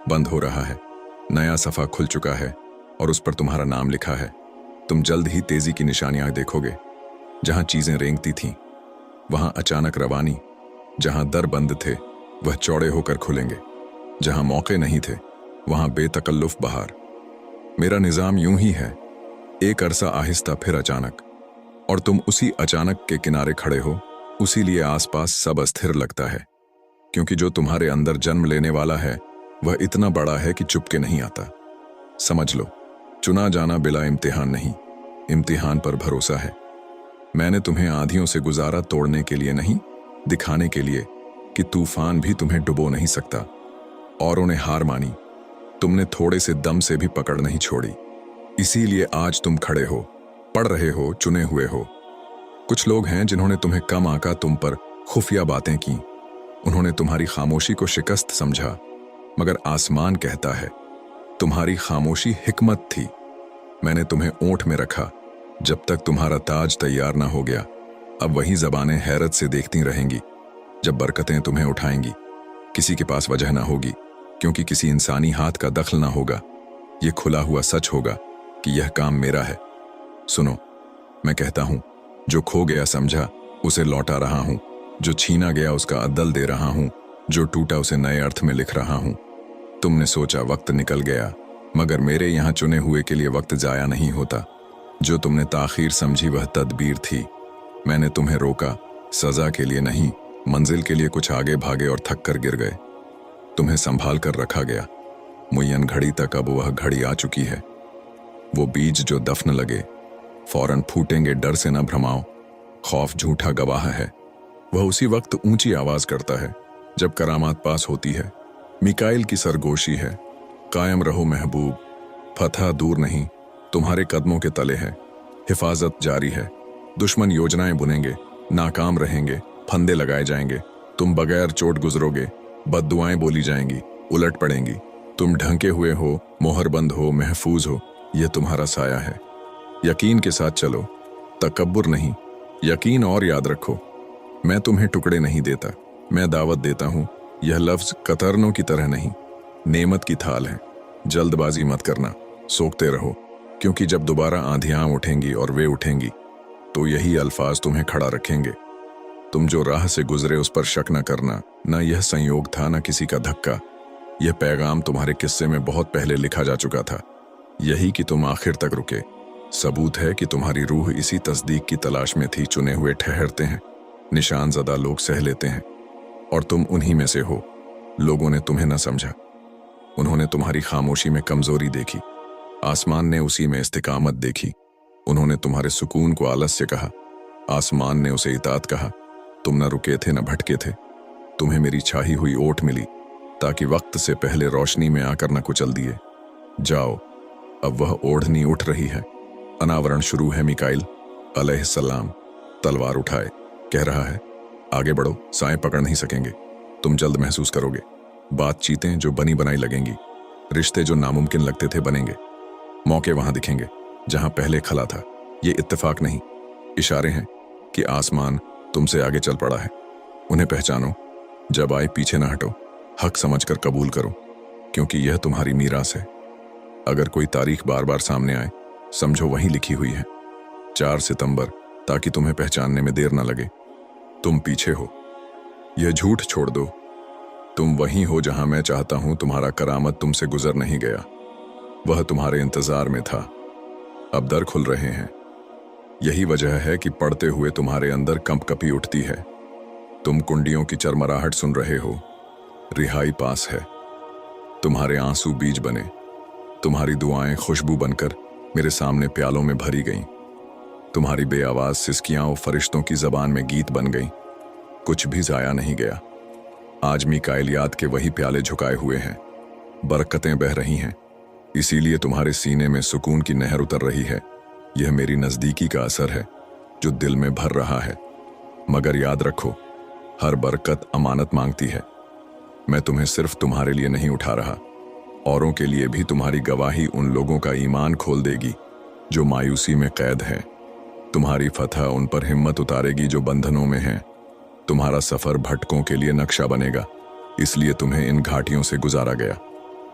बंद हो रहा है। नया सफ़ा खुल चुका है, और उस पर तुम्हारा नाम लिखा है। तुम जल्द ही तेजी की निशानियां देखोगे। जहां चीजें रेंगती थीं, वहां अचानक रवानी। जहां दर बंद थे, वह चौड़े होकर खुलेंगे। जहां मौके नहीं थे, वहां बेतकल्लुफ बहार। मेरा निजाम यूं ही है, एक अरसा आहिस्ता, फिर अचानक, और तुम उसी अचानक के किनारे खड़े हो। उसी लिए आसपास सब अस्थिर लगता है, क्योंकि जो तुम्हारे अंदर जन्म लेने वाला है वह इतना बड़ा है कि चुपके नहीं आता। समझ लो, चुना जाना बिला इम्तिहान नहीं, इम्तिहान पर भरोसा है। मैंने तुम्हें आंधियों से गुजारा तोड़ने के लिए नहीं, दिखाने के लिए कि तूफान भी तुम्हें डुबो नहीं सकता। औरों ने हार मानी, तुमने थोड़े से दम से भी पकड़ नहीं छोड़ी। इसीलिए आज तुम खड़े हो, पढ़ रहे हो, चुने हुए हो। कुछ लोग हैं जिन्होंने तुम्हें कम आंका, तुम पर खुफिया बातें की। उन्होंने तुम्हारी खामोशी को शिकस्त समझा, मगर आसमान कहता है तुम्हारी खामोशी हिकमत थी। मैंने तुम्हें ओंठ में रखा जब तक तुम्हारा ताज तैयार ना हो गया। अब वही ज़बानें हैरत से देखती रहेंगी जब बरकतें तुम्हें उठाएंगी। किसी के पास वजह ना होगी, क्योंकि किसी इंसानी हाथ का दखल ना होगा। ये खुला हुआ सच होगा कि यह काम मेरा है। सुनो, मैं कहता हूं, जो खो गया समझा उसे लौटा रहा हूं, जो छीना गया उसका अद्दल दे रहा हूं, जो टूटा उसे नए अर्थ में लिख रहा हूं। तुमने सोचा वक्त निकल गया, मगर मेरे यहां चुने हुए के लिए वक्त जाया नहीं होता। जो तुमने ताखीर समझी वह तदबीर थी। मैंने तुम्हें रोका, सजा के लिए नहीं, मंजिल के लिए। कुछ आगे भागे और थक कर गिर गए। तुम्हें संभाल कर रखा गया। मुय्यन घड़ी तक अब वह घड़ी आ चुकी है। वो बीज जो दफन लगे फौरन फूटेंगे, डर से न भ्रमाओ। खौफ झूठा गवाह है। वह उसी वक्त ऊंची आवाज करता है जब करामात पास होती है। मिकाइल की सरगोशी है, कायम रहो महबूब, फतह दूर नहीं, तुम्हारे कदमों के तले है। हिफाजत जारी है। दुश्मन योजनाएं बुनेंगे, नाकाम रहेंगे, फंदे लगाए जाएंगे। तुम बगैर चोट गुजरोगे, बद्दुआएं बोली जाएंगी, उलट पड़ेंगी। तुम ढंके हुए हो, मोहरबंद हो, महफूज हो। यह तुम्हारा साया है। यकीन के साथ चलो, तकब्बुर नहीं, यकीन। और याद रखो, मैं तुम्हें टुकड़े नहीं देता, मैं दावत देता हूं। यह लफ्ज कतरनों की तरह नहीं, नेमत की थाल है। जल्दबाजी मत करना, सोखते रहो, क्योंकि जब दोबारा आंधियां उठेंगी और वे उठेंगी तो यही अल्फाज तुम्हें खड़ा रखेंगे। तुम जो राह से गुजरे उस पर शक न करना। न यह संयोग था, न किसी का धक्का। यह पैगाम तुम्हारे किस्से में बहुत पहले लिखा जा चुका था। यही कि तुम आखिर तक रुके सबूत है कि तुम्हारी रूह इसी तस्दीक की तलाश में थी। चुने हुए ठहरते हैं, निशान ज़दा लोग सह लेते हैं, और तुम उन्हीं में से हो। लोगों ने तुम्हें न समझा, उन्होंने तुम्हारी खामोशी में कमजोरी देखी। आसमान ने उसी में इस्तिकामत देखी। उन्होंने तुम्हारे सुकून को आलस्य कहा, आसमान ने उसे इताअत कहा। तुम न रुके थे, न भटके थे। तुम्हें मेरी छाही हुई ओट मिली, ताकि वक्त से पहले रोशनी में आकर न कुचल दिए। जाओ, अब वह ओढ़नी उठ रही है। अनावरण शुरू है। मिकाइल अलैहिस्सलाम तलवार उठाए कह रहा है, आगे बढ़ो, साएं पकड़ नहीं सकेंगे। तुम जल्द महसूस करोगे। बातचीतें जो बनी बनाई लगेंगी, रिश्ते जो नामुमकिन लगते थे बनेंगे। मौके वहां दिखेंगे जहां पहले खला था। ये इत्तेफाक नहीं, इशारे हैं कि आसमान तुमसे आगे चल पड़ा है। उन्हें पहचानो, जब आए पीछे ना हटो, हक समझकर कबूल करो, क्योंकि यह तुम्हारी मीरास है। अगर कोई तारीख बार बार सामने आए, समझो वहीं लिखी हुई है, 4 सितंबर, ताकि तुम्हें पहचानने में देर ना लगे। तुम पीछे हो, यह झूठ छोड़ दो। तुम वहीं हो जहां मैं चाहता हूं। तुम्हारा करामत तुमसे गुजर नहीं गया, वह तुम्हारे इंतजार में था। अब दर खुल रहे हैं। यही वजह है कि पढ़ते हुए तुम्हारे अंदर कंपकपी उठती है। तुम कुंडियों की चरमराहट सुन रहे हो। रिहाई पास है। तुम्हारे आंसू बीज बने, तुम्हारी दुआएं खुशबू बनकर मेरे सामने प्यालों में भरी गईं। तुम्हारी बेआवाज सिसकियां और फरिश्तों की जबान में गीत बन गईं। कुछ भी जाया नहीं गया। आज मिकाइल याद के वही प्याले झुकाए हुए हैं। बरकतें बह रही हैं, इसीलिए तुम्हारे सीने में सुकून की नहर उतर रही है। यह मेरी नजदीकी का असर है जो दिल में भर रहा है। मगर याद रखो, हर बरकत अमानत मांगती है। मैं तुम्हें सिर्फ तुम्हारे लिए नहीं उठा रहा, औरों के लिए भी। तुम्हारी गवाही उन लोगों का ईमान खोल देगी जो मायूसी में कैद है। तुम्हारी फतह उन पर हिम्मत उतारेगी जो बंधनों में हैं। तुम्हारा सफर भटकों के लिए नक्शा बनेगा। इसलिए तुम्हें इन घाटियों से गुजारा गया,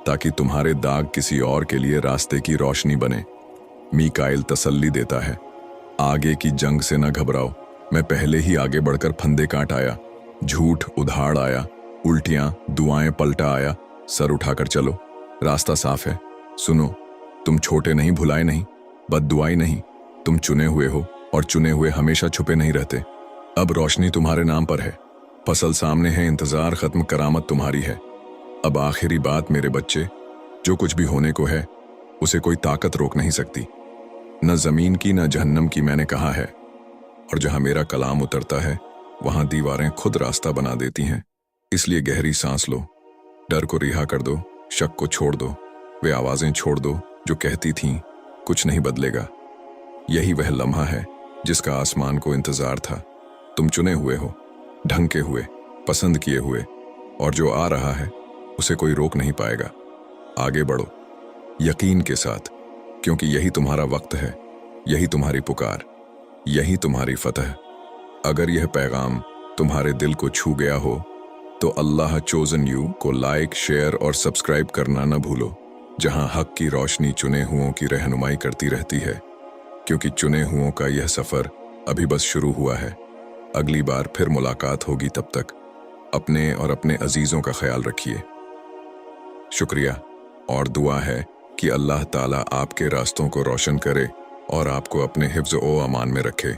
ताकि तुम्हारे दाग किसी और के लिए रास्ते की रोशनी बने। मिकाइल तसल्ली देता है, आगे की जंग से न घबराओ। मैं पहले ही आगे बढ़कर फंदे काट आया। झूठ उधाड़ आया, उल्टियां दुआएं पलटा आया। सर उठाकर चलो, रास्ता साफ है। सुनो, तुम छोटे नहीं, भुलाए नहीं, बद्दुआई नहीं। तुम चुने हुए हो, और चुने हुए हमेशा छुपे नहीं रहते। अब रोशनी तुम्हारे नाम पर है। फसल सामने है, इंतजार खत्म, करामत तुम्हारी है। अब आखिरी बात मेरे बच्चे, जो कुछ भी होने को है उसे कोई ताकत रोक नहीं सकती, न जमीन की न जहन्नम की। मैंने कहा है, और जहां मेरा कलाम उतरता है वहां दीवारें खुद रास्ता बना देती हैं। इसलिए गहरी सांस लो, डर को रिहा कर दो, शक को छोड़ दो। वे आवाजें छोड़ दो जो कहती थीं कुछ नहीं बदलेगा। यही वह लम्हा है जिसका आसमान को इंतजार था। तुम चुने हुए हो, ढंके हुए, पसंद किए हुए, और जो आ रहा है उसे कोई रोक नहीं पाएगा। आगे बढ़ो यकीन के साथ, क्योंकि यही तुम्हारा वक्त है, यही तुम्हारी पुकार, यही तुम्हारी फतह। अगर यह पैगाम तुम्हारे दिल को छू गया हो तो अल्लाह चोजन यू को लाइक, शेयर और सब्सक्राइब करना न भूलो, जहां हक की रोशनी चुने हुओं की रहनुमाई करती रहती है, क्योंकि चुने हुओं का यह सफ़र अभी बस शुरू हुआ है। अगली बार फिर मुलाकात होगी, तब तक अपने और अपने अजीज़ों का ख्याल रखिए। शुक्रिया, और दुआ है कि अल्लाह ताला आपके रास्तों को रोशन करे और आपको अपने हिफ्ज़ ओ अमान में रखे।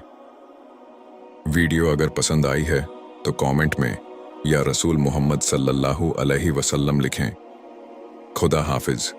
वीडियो अगर पसंद आई है तो कमेंट में या रसूल मोहम्मद सल्लल्लाहु अलैहि वसल्लम लिखें। खुदा हाफिज।